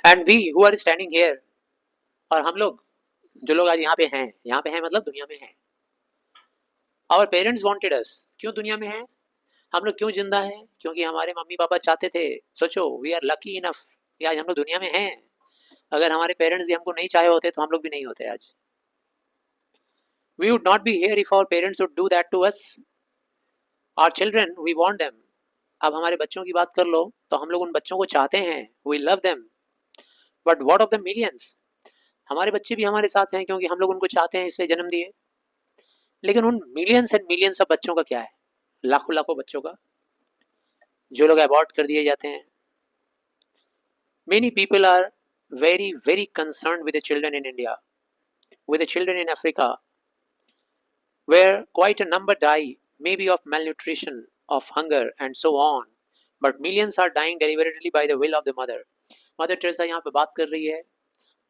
And we who are standing here, और हम लोग जो लोग आज यहाँ पे हैं मतलब दुनिया में हैं। आवर पेरेंट्स वांटेड अस, क्यों दुनिया में हैं हम लोग, क्यों जिंदा हैं? क्योंकि हमारे मम्मी पापा चाहते थे। सोचो, वी आर लकी इनफ कि आज हम लोग दुनिया में हैं। अगर हमारे पेरेंट्स भी हमको नहीं चाहे होते तो हम लोग भी नहीं होते आज। We would not be here if our parents would do that to us. Our children we want them. अब हमारे बच्चों की बात कर लो तो हम लोग उन बच्चों को चाहते हैं, we love them. But what of the millions? हमारे बच्चे भी हमारे साथ हैं क्योंकि हम लोग उनको चाहते हैं, इसलिए जन्म दिए। लेकिन उन मिलियंस एंड मिलियंस ऑफ बच्चों का क्या है, लाखों लाखों बच्चों का, जो लोग अबॉर्ट कर दिए जाते हैं। Many people are very very concerned with the children in India, with the children in Africa, where quite a number die, maybe of malnutrition, of hunger and so on, but millions are dying deliberately by the will of the mother. Mother Teresa यहाँ पे बात कर रही है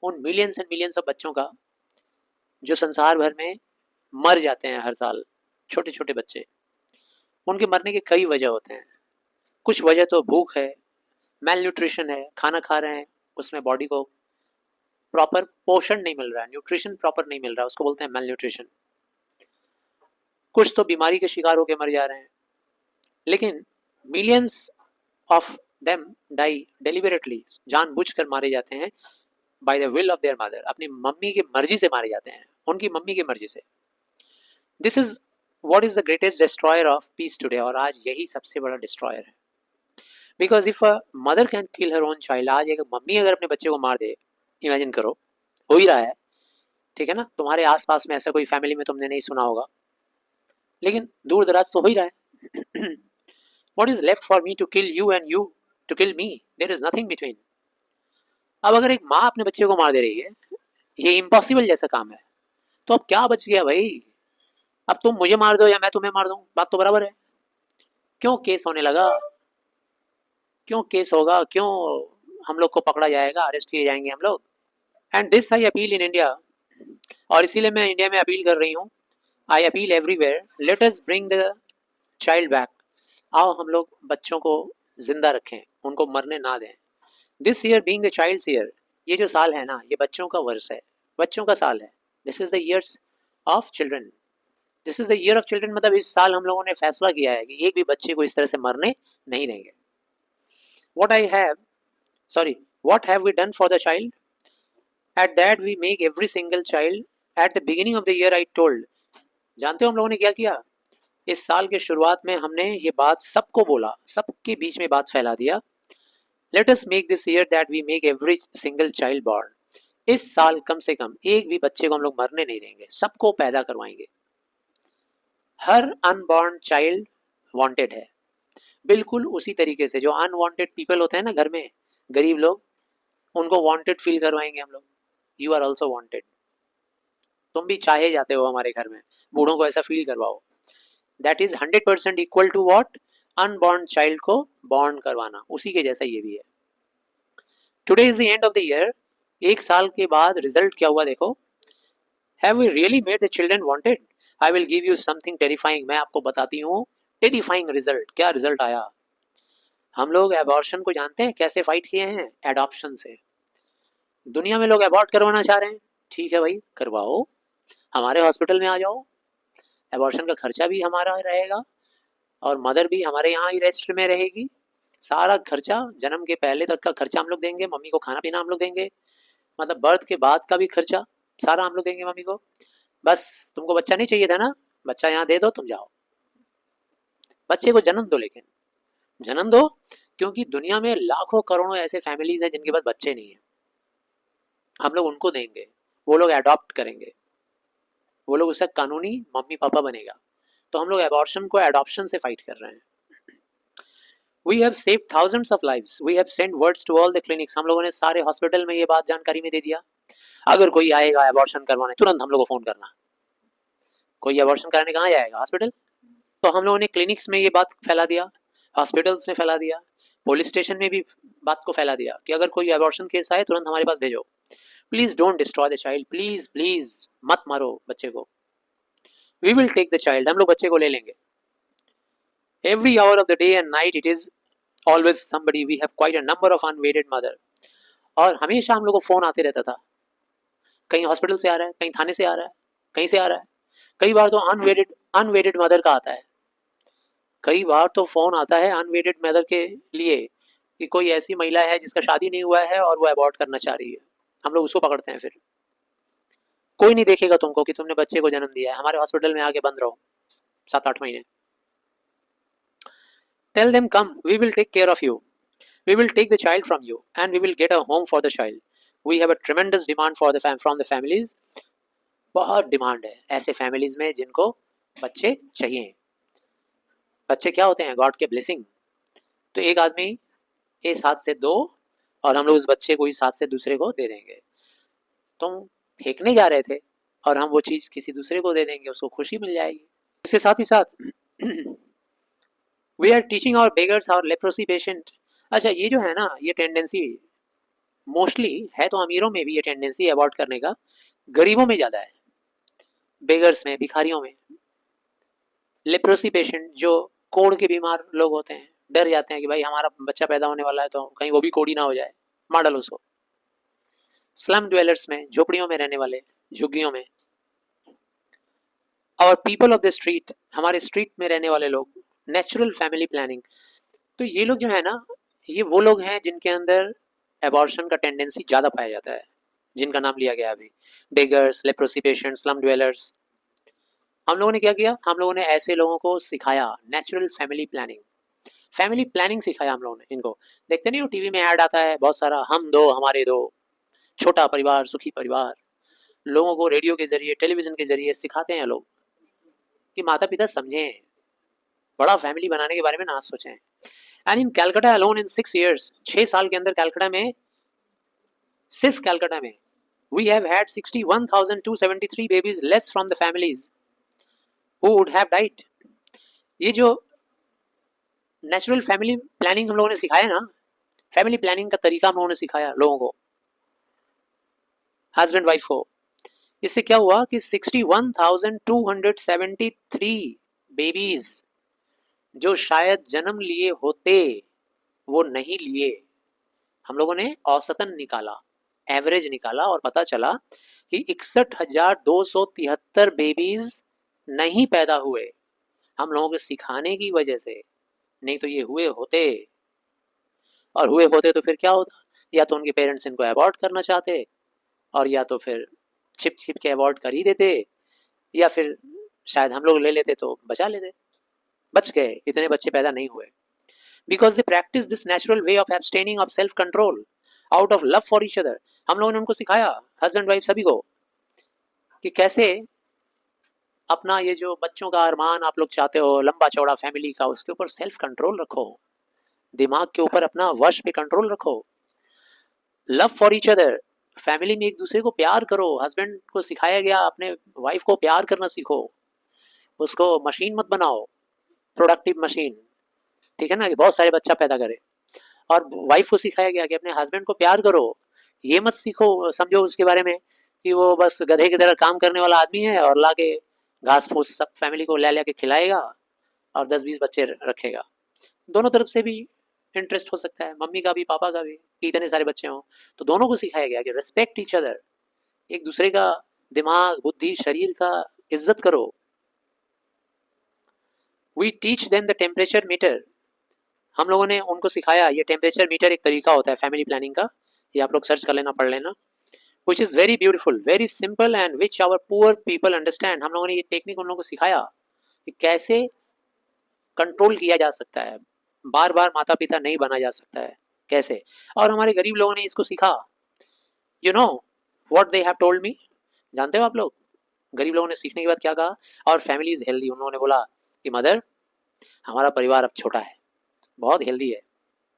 उन millions and millions of बच्चों का जो संसार भर में मर जाते हैं हर साल, छोटे छोटे बच्चे। उनके मरने के कई वजह होते हैं। कुछ वजह तो भूख है, मेल न्यूट्रिशन है, खाना खा रहे हैं उसमें बॉडी को प्रॉपर पोषण नहीं मिल रहा है, न्यूट्रिशन प्रॉपर नहीं मिल रहा है, उसको बोलते हैं मेल न्यूट्रिशन। कुछ तो बीमारी के शिकार होकर मर जा रहे हैं। लेकिन millions of them die deliberately, जानबूझकर मारे जाते हैं, by the will of their mother, अपनी मम्मी की मर्जी से मारे जाते हैं, उनकी मम्मी की मर्जी से। This is what is the greatest destroyer of peace today, और आज यही सबसे बड़ा डिस्ट्रॉयर है। Because if a mother can kill her own child, आज एक मम्मी अगर अपने बच्चे को मार दे, इमेजिन करो, हो ही रहा है, ठीक है ना, तुम्हारे आसपास में ऐसा कोई फैमिली में तुमने नहीं सुना होगा, लेकिन दूर दराज तो हो ही रहा है। What is left for me to kill you and you to kill me? There is nothing between. अब अगर एक माँ अपने बच्चे को मार दे रही है, ये इम्पॉसिबल जैसा काम है, तो अब क्या बच गया भाई? अब तुम मुझे मार दो या मैं तुम्हें मार दूं, बात तो बराबर है। क्यों केस होने लगा? क्यों केस होगा? क्यों हम लोग को पकड़ा जाएगा, अरेस्ट किए जाएंगे हम लोग? And this I appeal in India, और इसीलिए मैं इंडिया में अपील कर रही हूँ। I appeal everywhere, let us bring the child back. आओ हम लोग बच्चों को जिंदा रखें, उनको मरने ना दें। This year being the child's year, ये जो साल है ना, ये बच्चों का वर्ष है, बच्चों का साल है। This is the years of children, this is the year of children. मतलब इस साल हम लोगों ने फैसला किया है कि एक भी बच्चे को इस तरह से मरने नहीं देंगे। What have we done for the child? At that we make every single child at the beginning of the year I told. जानते हो हम लोगों ने क्या किया? इस साल के शुरुआत में हमने ये बात सबको बोला, सबके बीच में बात फैला दिया। Let us make this year that we make every single child born. इस साल कम से कम एक भी बच्चे को हम लोग मरने नहीं देंगे, सबको पैदा करवाएंगे। हर अनबॉर्न चाइल्ड वांटेड है, बिल्कुल उसी तरीके से जो अनवांटेड पीपल होते हैं ना घर में, गरीब लोग, उनको वांटेड फील करवाएंगे हम लोग। यू आर ऑल्सो वांटेड, तुम भी चाहे जाते हो हमारे घर में, बूढ़ों को ऐसा फील करवाओ। That is 100% equal to what? Unborn child को बॉर्न करवाना, उसी के जैसा ये भी है। Today is the end of the year, एक साल के बाद रिजल्ट क्या हुआ देखो। Have we really made the children wanted? I will give you something terrifying, मैं आपको बताती हूँ टेरिफाइंग रिजल्ट। क्या रिजल्ट आया? हम लोग एबॉर्शन को जानते हैं कैसे फाइट किए हैं? एडॉप्शन से। दुनिया में लोग अबॉर्ट करवाना चाह रहे हैं, ठीक है भाई करवाओ, हमारे हॉस्पिटल में आ जाओ, एबॉर्शन का खर्चा भी हमारा रहेगा और मदर भी हमारे यहाँ ही रेस्ट में रहेगी। सारा खर्चा, जन्म के पहले तक का खर्चा हम लोग देंगे, मम्मी को खाना पीना हम लोग देंगे, मतलब बर्थ के बाद का भी खर्चा सारा हम लोग देंगे मम्मी को। बस तुमको बच्चा नहीं चाहिए था ना, बच्चा यहाँ दे दो, तुम जाओ, बच्चे को जन्म दो, लेकिन जन्म दो, क्योंकि दुनिया में लाखों करोड़ों ऐसे फैमिलीज हैं जिनके पास बच्चे नहीं है। हम लोग उनको देंगे, वो लोग अडॉप्ट करेंगे, वो लोग उसका कानूनी मम्मी पापा बनेगा। तो हम लोग एबॉर्शन को एडॉप्शन से फाइट कर रहे हैं। We have save thousands of lives, we have send words to all the clinics. हम लोगों ने सारे हॉस्पिटल में ये बात जानकारी में दे दिया, अगर कोई आएगा एबॉर्शन करवाने तुरंत हम लोग को फोन करना। कोई एबॉर्शन कराने कहाँ जाएगा? हॉस्पिटल। तो हम लोगों ने क्लिनिक्स में ये बात फैला दिया, हॉस्पिटल्स में फैला दिया, पुलिस स्टेशन में भी बात को फैला दिया कि अगर कोई एबॉर्शन केस आए तुरंत हमारे पास भेजो, please don't destroy the child, please please मत मारो बच्चे को, we will take the child, हम लोग बच्चे को ले लेंगे। Every hour of the day and night it is always somebody, we have quite a number of unweighted mother, और हमेशा हम लोग को फ़ोन आते रहता था, कहीं हॉस्पिटल से आ रहा है, कहीं थाने से आ रहा है, कहीं से आ रहा है। कई बार तो अनवेडेड मदर का आता है, कई बार तो फ़ोन आता है अनवेडेड मदर के लिए कि कोई ऐसी महिला है जिसका शादी नहीं हुआ है और वो अबॉर्ट करना चाह रही है। हम लोग उसको पकड़ते हैं। फिर कोई नहीं देखेगा तुमको कि तुमने बच्चे को जन्म दिया है, हमारे हॉस्पिटल में आके बंद रहो 7-8 महीने। Tell them come, we will take care of you, we will take the child from you and we will get a home for the child. We have a tremendous demand for the from the families. बहुत demand है ऐसे families में जिनको बच्चे चाहिए। बच्चे क्या होते हैं? गॉड के ब्लेसिंग। तो एक आदमी इस हाथ से दो और हम लोग उस बच्चे को इस हाथ से दूसरे को दे देंगे। तुम फेंकने जा रहे थे और हम वो चीज़ किसी दूसरे को दे देंगे, उसको खुशी मिल जाएगी। इसके साथ ही साथ we are teaching our beggars our leprosy patient. अच्छा, ये जो है ना, ये टेंडेंसी मोस्टली है तो अमीरों में भी ये टेंडेंसी अवॉइड करने का, गरीबों में ज़्यादा है, बेगर्स में, भिखारियों में। लेप्रोसी पेशेंट जो कोढ़ के बीमार लोग होते हैं, डर जाते हैं कि भाई हमारा बच्चा पैदा होने वाला है तो कहीं वो भी कोढ़ी ना हो जाए, मार डालो उसको। स्लम ड्वेलर्स में, झोपड़ियों में रहने वाले, झुग्गियों में, और पीपल ऑफ द स्ट्रीट, हमारे स्ट्रीट में रहने वाले लोग, नेचुरल फैमिली प्लानिंग। तो ये लोग जो है ना, ये वो लोग हैं जिनके अंदर एबॉर्शन का टेंडेंसी ज़्यादा पाया जाता है, जिनका नाम लिया गया अभी, beggars, leprosy patients, slum dwellers. हम लोगों ने क्या किया? हम लोगों ने ऐसे लोगों को सिखाया natural family planning. Family planning सिखाया हम लोगों ने इनको। देखते नहीं हो टीवी में ऐड आता है बहुत सारा, हम दो हमारे दो, छोटा परिवार सुखी परिवार। लोगों को रेडियो के जरिए, टेलीविजन के जरिए सिखाते हैं लोग कि माता पिता समझें, बड़ा फैमिली बनाने के बारे में ना सोचें। And in Calcutta alone in 6 years, 6 साल के अंदर कलकत्ता में, सिर्फ कलकत्ता में, we have had 61,273 babies less from the families who would have died. ये जो नेचुरल फैमिली प्लानिंग हम लोगों ने सिखाया ना, फैमिली प्लानिंग का तरीका हम लोगों ने सिखाया लोगों को, हस्बैंड वाइफ को। इससे क्या हुआ कि 61,273 बेबीज जो शायद जन्म लिए होते, वो नहीं लिए। हम लोगों ने औसतन निकाला, एवरेज निकाला, और पता चला कि 61,273 बेबीज नहीं पैदा हुए हम लोगों के सिखाने की वजह से। नहीं तो ये हुए होते, और हुए होते तो फिर क्या होता? या तो उनके पेरेंट्स इनको अबॉर्ट करना चाहते, और या तो फिर छिप छिप के अबॉर्ट कर ही देते, या फिर शायद हम लोग ले लेते तो बचा लेते। बच गए, इतने बच्चे पैदा नहीं हुए। Because they practice this natural way of abstaining of self control out of love for each other. हम लोगों ने उनको सिखाया, हस्बैंड वाइफ सभी को, कि कैसे अपना ये जो बच्चों का अरमान आप लोग चाहते हो, लंबा चौड़ा फैमिली का, उसके ऊपर सेल्फ कंट्रोल रखो, दिमाग के ऊपर अपना वश पे कंट्रोल रखो। Love for each other, family में एक दूसरे को प्यार करो। हस्बैंड को सिखाया गया अपने वाइफ को प्यार करना सीखो, उसको मशीन मत बनाओ, प्रोडक्टिव मशीन, ठीक है ना, कि बहुत सारे बच्चा पैदा करे। और वाइफ को सिखाया गया कि अपने हस्बैंड को प्यार करो, ये मत सीखो, समझो उसके बारे में कि वो बस गधे की तरह काम करने वाला आदमी है और ला के घास फूस सब फैमिली को ले के खिलाएगा और 10-20 बच्चे रखेगा। दोनों तरफ से भी इंटरेस्ट हो सकता है, मम्मी का भी पापा का भी, कि इतने सारे बच्चे हों। तो दोनों को सिखाया गया कि रिस्पेक्ट ईच अदर, एक दूसरे का दिमाग, बुद्धि, शरीर का इज्जत करो। We teach them the temperature meter. हम लोगों ने उनको सिखाया, ये टेम्परेचर मीटर एक तरीका होता है फैमिली प्लानिंग का, ये आप लोग सर्च कर लेना, पढ़ लेना, which is very beautiful, very simple and which our poor people understand। हम लोगों ने ये टेक्निक उन लोगों को सिखाया कि कैसे कंट्रोल किया जा सकता है, बार बार माता पिता नहीं बना जा सकता है कैसे। और हमारे गरीब लोगों ने इसको सीखा। You know what they have told me, जानते हो आप लोग गरीब लोगों ने सीखने के बाद क्या कहा? और फैमिली इज हेल्दी। उन्होंने बोला कि मदर, हमारा परिवार अब छोटा है, बहुत हेल्दी है,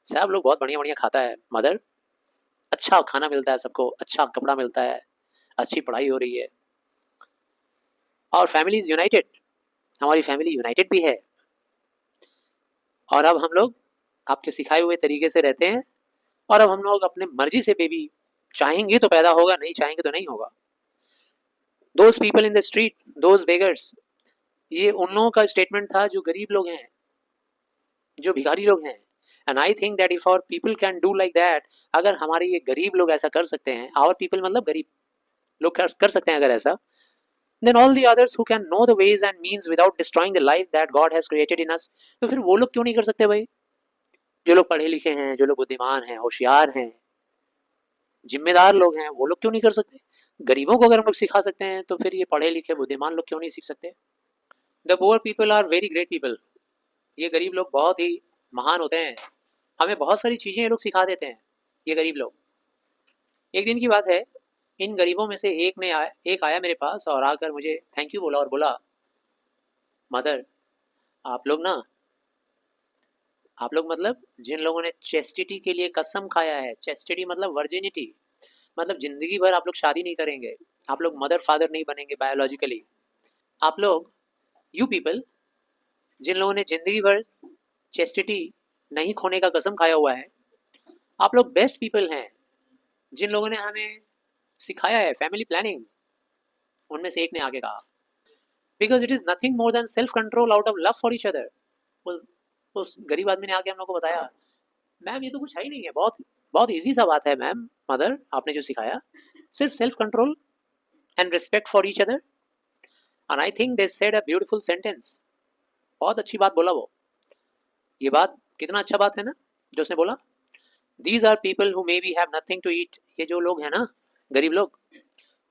सब लोग बहुत बढ़िया बढ़िया खाता है मदर, अच्छा खाना मिलता है सबको, अच्छा कपड़ा मिलता है, अच्छी पढ़ाई हो रही है, और फैमिली इज यूनाइटेड, हमारी फैमिली यूनाइटेड भी है। और अब हम लोग आपके सिखाए हुए तरीके से रहते हैं, और अब हम लोग अपने मर्जी से बेबी चाहेंगे तो पैदा होगा, नहीं चाहेंगे तो नहीं होगा। Those people in the street, those beggars, ये उन लोगों का स्टेटमेंट था जो गरीब लोग हैं, जो भिखारी लोग हैं। And I think that if our people can do like that, अगर हमारे ये गरीब लोग ऐसा कर सकते हैं, आवर पीपल मतलब गरीब लोग कर सकते हैं अगर ऐसा, then all the others who can know the ways and means without destroying the life that God has created in us, तो फिर वो लोग क्यों नहीं कर सकते भाई? जो लोग पढ़े लिखे हैं, जो लोग बुद्धिमान हैं, होशियार हैं, जिम्मेदार लोग हैं, वो लोग क्यों नहीं कर सकते? गरीबों को अगर हम लोग सिखा सकते हैं तो फिर ये पढ़े लिखे बुद्धिमान लोग क्यों नहीं सीख सकते? The poor people are very great people, ये गरीब लोग बहुत ही महान होते हैं, हमें बहुत सारी चीज़ें ये लोग सिखा देते हैं, ये गरीब लोग। एक दिन की बात है, इन गरीबों में से एक आया मेरे पास और आकर मुझे थैंक यू बोला और बोला, मदर आप लोग ना, आप लोग मतलब जिन लोगों ने चेस्टिटी के लिए कसम खाया है, चेस्टिटी मतलब वर्जिनिटी, मतलब जिंदगी भर आप लोग शादी नहीं करेंगे, आप लोग मदर फादर नहीं बनेंगे बायोलॉजिकली, आप लोग यू पीपल जिन लोगों ने जिंदगी भर चेस्टिटी नहीं खोने का कसम खाया हुआ है, आप लोग बेस्ट पीपल हैं, जिन लोगों ने हमें सिखाया है फैमिली प्लानिंग। उनमें से एक ने आगे कहा, because it is nothing more than self control out of love for each other. उस गरीब आदमी ने आके हम लोग को बताया, मैम ये तो कुछ है ही नहीं है, बहुत बहुत ईजी सा बात है मैम, मदर आपने जो सिखाया, सिर्फ self control and respect for each other. And I think they said a beautiful sentence, बहुत अच्छी बात बोला वो। ये बात कितना अच्छा बात है ना जो उसने बोला, these are people who maybe have nothing to eat. ये जो लोग हैं ना, गरीब लोग,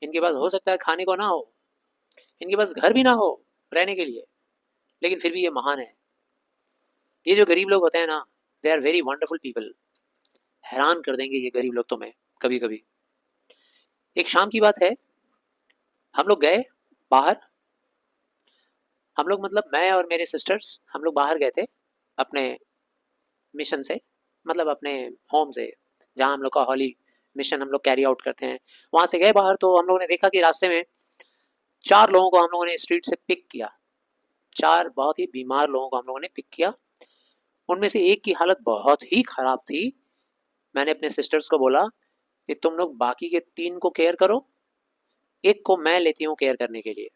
इनके पास हो सकता है खाने को ना हो, इनके पास घर भी ना हो रहने के लिए, लेकिन फिर भी ये महान है। ये जो गरीब लोग होते हैं ना, they are very wonderful people. हैरान कर देंगे ये गरीब लोग तुम्हें कभी कभी। एक शाम की बात है, हम लोग गए बाहर, हम लोग मतलब मैं और मेरे सिस्टर्स, हम लोग बाहर गए थे अपने मिशन से, मतलब अपने होम से, जहाँ हम लोग का हॉली मिशन हम लोग कैरी आउट करते हैं, वहाँ से गए बाहर। तो हम लोगों ने देखा कि रास्ते में 4 लोगों को हम लोगों ने स्ट्रीट से पिक किया, 4 बहुत ही बीमार लोगों को हम लोगों ने पिक किया। उनमें से एक की हालत बहुत ही ख़राब थी। मैंने अपने सिस्टर्स को बोला कि तुम लोग बाकी के 3 को केयर करो, एक को मैं लेती हूँ केयर करने के लिए,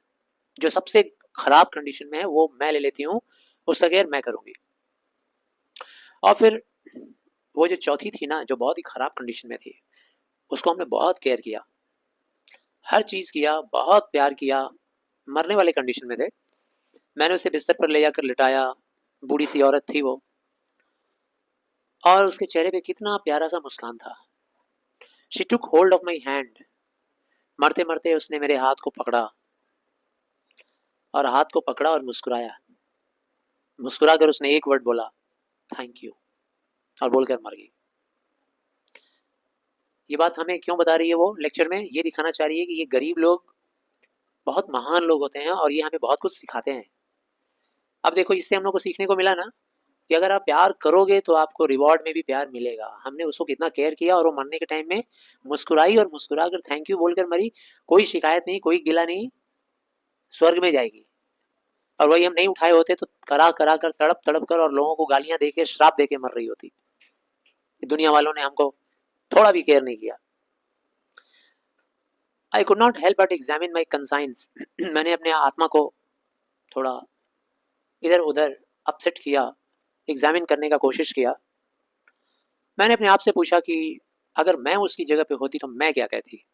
जो सबसे ख़राब कंडीशन में है वो मैं ले लेती हूँ, उसका केयर मैं करूँगी। और फिर वो जो चौथी थी ना, जो बहुत ही ख़राब कंडीशन में थी, उसको हमने बहुत केयर किया, हर चीज़ किया, बहुत प्यार किया, मरने वाले कंडीशन में थे। मैंने उसे बिस्तर पर ले जाकर लिटाया, बूढ़ी सी औरत थी वो, और उसके चेहरे पे कितना प्यारा सा मुस्कान था। She took hold of my hand, मरते मरते उसने मेरे हाथ को पकड़ा, और हाथ को पकड़ा और मुस्कुराया, मुस्कुरा कर उसने एक वर्ड बोला, थैंक यू, और बोलकर मर गई। ये बात हमें क्यों बता रही है वो लेक्चर में? ये दिखाना चाह रही है कि ये गरीब लोग बहुत महान लोग होते हैं और ये हमें बहुत कुछ सिखाते हैं। अब देखो, इससे हम लोग को सीखने को मिला ना कि अगर आप प्यार करोगे तो आपको रिवॉर्ड में भी प्यार मिलेगा। हमने उसको कितना केयर किया और वो मरने के टाइम में मुस्कुराई, और मुस्कुरा कर थैंक यू बोलकर मरी, कोई शिकायत नहीं, कोई गिला नहीं, स्वर्ग में जाएगी। और वही हम नहीं उठाए होते तो करा करा कर, तड़प तड़प कर, और लोगों को गालियां देके, श्राप देके मर रही होती। दुनिया वालों ने हमको थोड़ा भी केयर नहीं किया। I could not help but examine my conscience. मैंने अपने आत्मा को थोड़ा इधर उधर अपसेट किया, एग्जामिन करने का कोशिश किया। मैंने अपने आप से पूछा कि अगर मैं उसकी जगह पे होती तो मैं क्या कहती।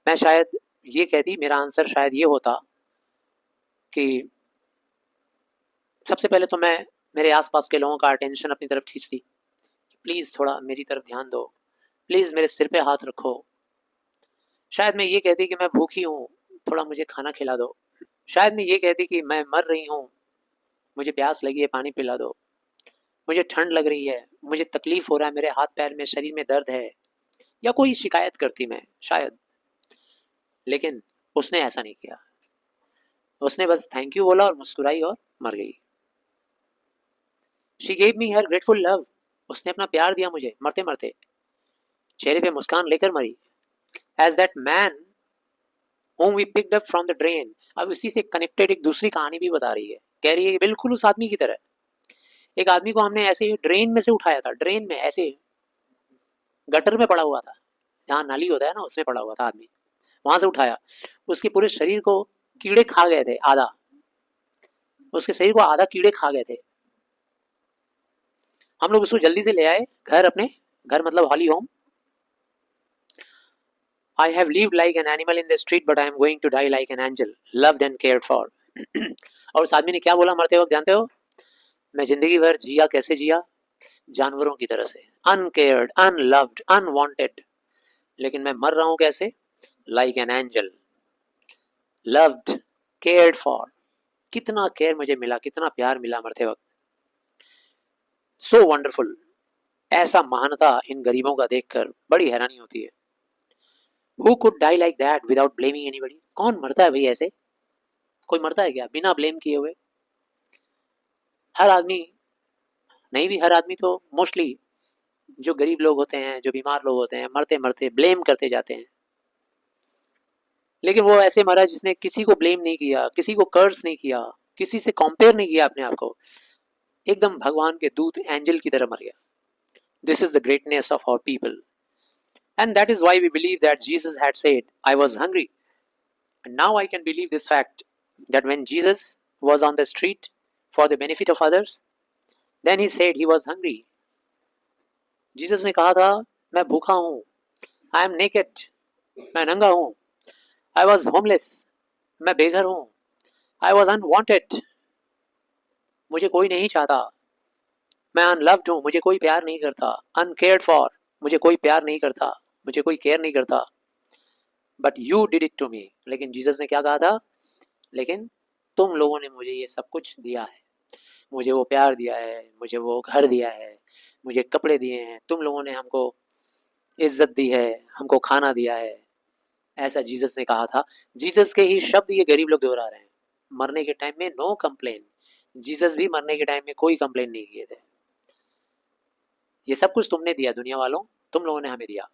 मैं शायद ये कहती, मेरा आंसर शायद ये होता कि सबसे पहले तो मैं मेरे आसपास के लोगों का अटेंशन अपनी तरफ खींचती, प्लीज़ थोड़ा मेरी तरफ ध्यान दो, प्लीज़ मेरे सिर पे हाथ रखो। शायद मैं ये कहती कि मैं भूखी हूँ, थोड़ा मुझे खाना खिला दो। शायद मैं ये कहती कि मैं मर रही हूँ, मुझे प्यास लगी है, पानी पिला दो। मुझे ठंड लग रही है, मुझे तकलीफ हो रहा है, मेरे हाथ पैर में, शरीर में दर्द है, या कोई शिकायत करती मैं शायद। लेकिन उसने ऐसा नहीं किया, उसने बस थैंक यू बोला और मुस्कुराई और मर गई। She gave me her grateful love. उसने अपना प्यार दिया मुझे मरते मरते, चेहरे पे मुस्कान लेकर मरी। As that man whom we picked up from the drain। अब इसी से कनेक्टेड एक दूसरी कहानी भी बता रही है, कह रही है कि बिल्कुल उस आदमी की तरह, एक आदमी को हमने ऐसे ड्रेन में से उठाया था, ड्रेन में ऐसे गटर में पड़ा हुआ था, जहाँ नाली होता है ना, उसमें पड़ा हुआ था आदमी, वहां से उठाया। उसके पूरे शरीर को कीड़े खा गए थे, आधा, उसके शरीर को आधा कीड़े खा गए थे। हम लोग उसको जल्दी से ले आए घर, अपने घर मतलब हॉली home. I have lived like an animal in the street, but I am going to die like an angel, loved and cared for. और उस आदमी ने क्या बोला मरते वक्त, जानते हो? मैं जिंदगी भर जिया, कैसे जिया? जानवरों की तरह से, अनकेयर्ड, अनलव्ड, अनवांटेड। लेकिन मैं मर रहा हूं कैसे? Like an angel, loved, cared for. कितना केयर मुझे मिला, कितना प्यार मिला मरते वक्त। So wonderful. ऐसा महानता इन गरीबों का देखकर बड़ी हैरानी होती है। Who could die like that without blaming anybody? कौन मरता है भाई ऐसे? कोई मरता है क्या बिना ब्लेम किए हुए? हर आदमी नहीं, भी हर आदमी तो मोस्टली जो गरीब लोग होते हैं, जो बीमार लोग होते हैं, मरते मरते ब्लेम करते जाते हैं। लेकिन वो ऐसे मरा जिसने किसी को ब्लेम नहीं किया, किसी को कर्स नहीं किया, किसी से कंपेयर नहीं किया अपने आप को, एकदम भगवान के दूत, एंजल की तरह मर गया। This is the greatness of our people, and that is why we believe that Jesus had said, I was hungry. And now I can believe this fact, that when Jesus was on the street for the benefit of others, then he said he was hungry. Jesus ने कहा था, मैं भूखा हूँ, I am naked, मैं नंगा हूँ, I was homeless, मैं बेघर हूँ, I was unwanted, मुझे कोई नहीं चाहता, मैं अनलव्ड हूँ, मुझे कोई प्यार नहीं करता, अनकेयर्ड फॉर, मुझे कोई प्यार नहीं करता, मुझे कोई केयर नहीं करता, but you did it to me. लेकिन जीसस ने क्या कहा था? लेकिन तुम लोगों ने मुझे ये सब कुछ दिया है, मुझे वो प्यार दिया है, मुझे वो घर दिया है, मुझे कपड़े दिए हैं, तुम लोगों ने हमको इज्जत दी है, हमको खाना दिया है। ऐसा जीसस ने कहा था। जीसस के ही शब्द ये गरीब लोग दोहरा रहे हैं। मरने के टाइम में नो कंप्लेन। जीसस भी मरने के टाइम में कोई कंप्लेन नहीं किए थे। ये सब कुछ तुमने दिया दुनिया वालों, तुम लोगों ने हमें दिया।